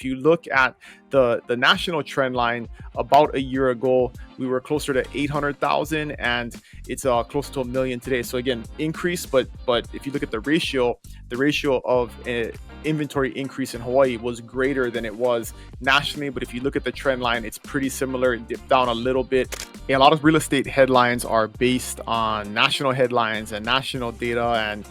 if you look at the national trend line, about a year ago, we were closer to 800,000 and it's close to a million today. So again, increase, but if you look at the ratio of inventory increase in Hawaii was greater than it was nationally. But if you look at the trend line, it's pretty similar. It dipped down a little bit. A lot of real estate headlines are based on national headlines and national data. And,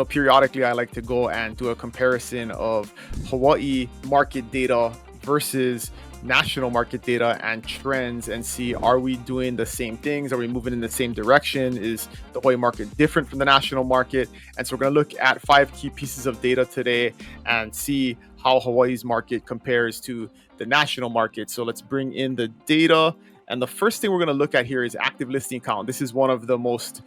periodically I like to go and do a comparison of Hawaii market data versus national market data and trends and see, are we doing the same things? Are we moving in the same direction? Is the Hawaii market different from the national market? And so we're going to look at 5 key pieces of data today and see how Hawaii's market compares to the national market. So let's bring in the data. And the first thing we're going to look at here is active listing count. This is one of the most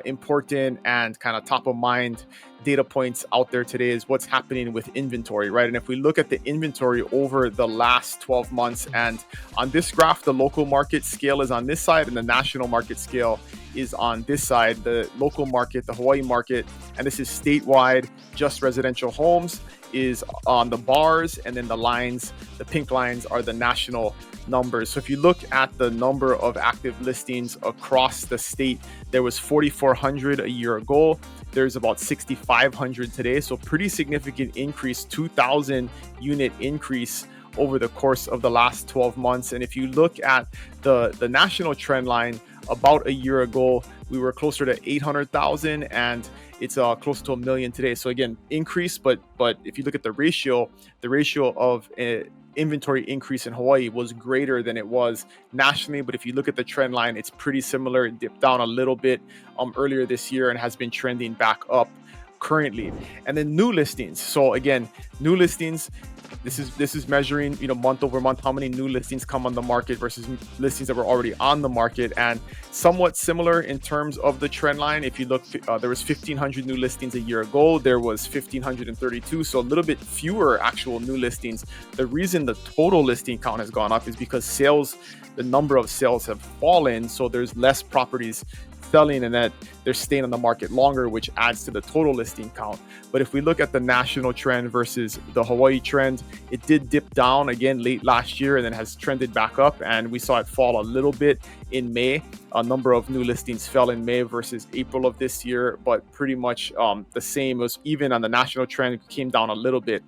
important and kind of top of mind data points out there today is what's happening with inventory, right? And if we look at the inventory over the last 12 months, and on this graph, the local market scale is on this side and the national market scale is on this side. The local market, the Hawaii market, and this is statewide, just residential homes is on the bars, and then the lines, the pink lines are the national numbers. So if you look at the number of active listings across the state, there was 4,400 a year ago. There's about 6,500 today. So pretty significant increase, 2,000 unit increase over the course of the last 12 months. And if you look at the national trend line, about a year ago, we were closer to 800,000 and it's close to a million today. So again, increase, but if you look at the ratio of inventory increase in Hawaii was greater than it was nationally. But if you look at the trend line, it's pretty similar. It dipped down a little bit earlier this year and has been trending back up currently. And then new listings. So again, new listings, this is measuring, month over month, how many new listings come on the market versus listings that were already on the market, and somewhat similar in terms of the trend line. If you look, there was 1,500 new listings a year ago. There was 1,532, so a little bit fewer actual new listings. The reason the total listing count has gone up is because the number of sales have fallen, so there's less properties selling and that they're staying on the market longer, which adds to the total listing count. But if we look at the national trend versus the Hawaii trend, it did dip down again late last year and then has trended back up, and we saw it fall a little bit in May. A number of new listings fell in May versus April of this year, but pretty much the same. It was even on the national trend. It came down a little bit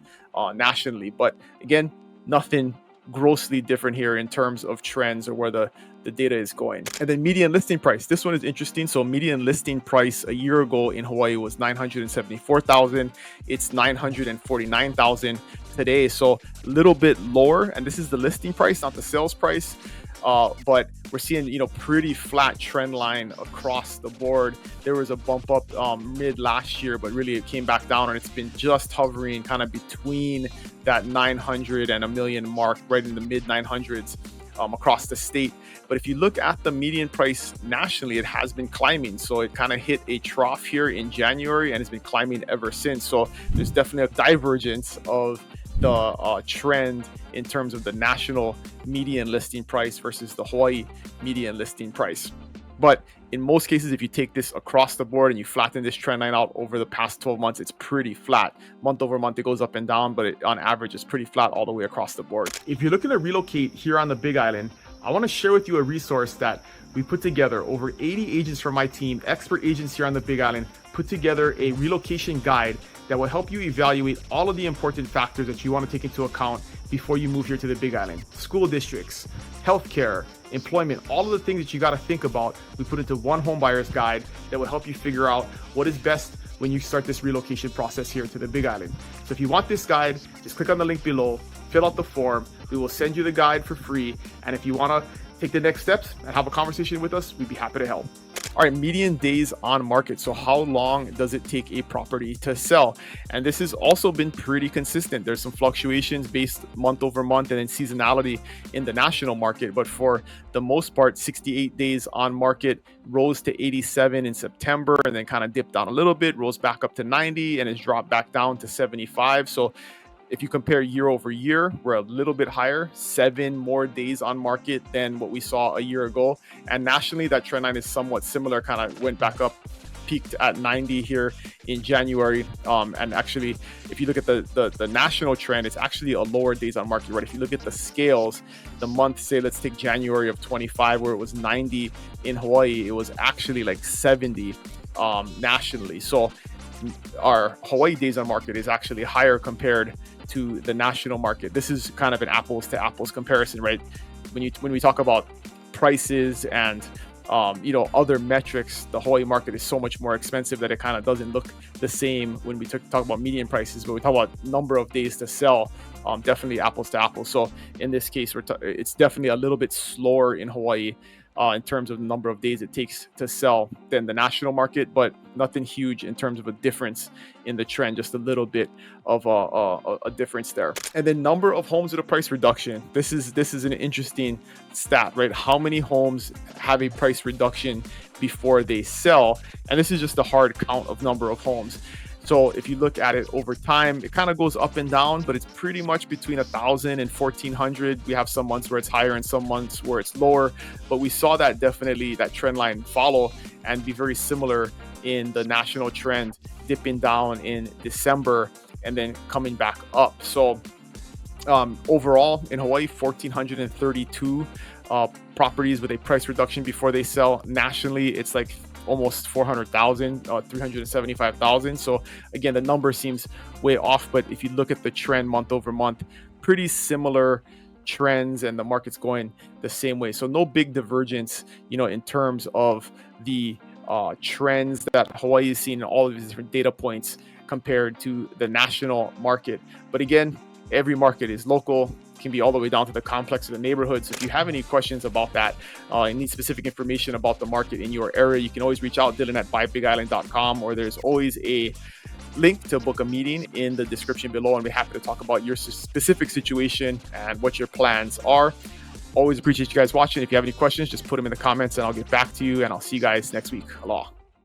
nationally, but again, nothing grossly different here in terms of trends or where the data is going. And then median listing price. This one is interesting. So median listing price a year ago in Hawaii was 974,000. It's 949,000 today. So a little bit lower. And this is the listing price, not the sales price. But we're seeing, pretty flat trend line across the board. There was a bump up mid last year, but really it came back down and it's been just hovering kind of between that 900 and a million mark, right in the mid 900s across the state. But if you look at the median price nationally, it has been climbing. So it kind of hit a trough here in January and it's been climbing ever since. So there's definitely a divergence of the trend in terms of the national median listing price versus the Hawaii median listing price. But in most cases, if you take this across the board and you flatten this trend line out over the past 12 months, it's pretty flat. Month over month, it goes up and down, but on average, it's pretty flat all the way across the board. If you're looking to relocate here on the Big Island, I want to share with you a resource that we put together. Over 80 agents from my team, expert agents here on the Big Island, put together a relocation guide that will help you evaluate all of the important factors that you want to take into account before you move here to the Big Island. School districts, healthcare, employment, all of the things that you got to think about, we put into one home buyer's guide that will help you figure out what is best when you start this relocation process here to the Big Island. So if you want this guide, just click on the link below, fill out the form. We will send you the guide for free. And if you want to take the next steps and have a conversation with us, we'd be happy to help. All right, median days on market. So how long does it take a property to sell? And this has also been pretty consistent. There's some fluctuations based month over month and then seasonality in the national market. But for the most part, 68 days on market, rose to 87 in September and then kind of dipped down a little bit, rose back up to 90 and has dropped back down to 75. So if you compare year over year, we're a little bit higher, 7 more days on market than what we saw a year ago. And nationally, that trend line is somewhat similar, kind of went back up peaked at 90 here in January. And actually, if you look at the national trend, it's actually a lower days on market, right? If you look at the scales, the month, say, let's take January of 25, where it was 90 in Hawaii, it was actually like 70 nationally. So our Hawaii days on market is actually higher compared to the national market. This is kind of an apples to apples comparison, right? When we talk about prices and other metrics, the Hawaii market is so much more expensive that it kind of doesn't look the same when we talk about median prices. But we talk about number of days to sell, definitely apples to apples. So in this case, it's definitely a little bit slower in Hawaii in terms of the number of days it takes to sell than the national market, but nothing huge in terms of a difference in the trend, just a little bit of a difference there. And then number of homes with a price reduction. This is an interesting stat, right? How many homes have a price reduction before they sell? And this is just a hard count of number of homes. So if you look at it over time, it kind of goes up and down, but it's pretty much between 1,000 and 1,400. We have some months where it's higher and some months where it's lower, but we saw that definitely that trend line follow and be very similar in the national trend, dipping down in December and then coming back up. So overall in Hawaii, 1,432 properties with a price reduction before they sell. Nationally, it's like almost 400,000, 375,000. So again, the number seems way off, but if you look at the trend month over month, pretty similar trends and the market's going the same way. So no big divergence, in terms of the trends that Hawaii is seeing in all of these different data points compared to the national market. But again, every market is local, can be all the way down to the complex of the neighborhood. So if you have any questions about that and need specific information about the market in your area, you can always reach out, Dylan@buybigisland.com, or there's always a link to book a meeting in the description below, and we're happy to talk about your specific situation and what your plans are. Always appreciate you guys watching. If you have any questions, just put them in the comments and I'll get back to you, and I'll see you guys next week. Aloha.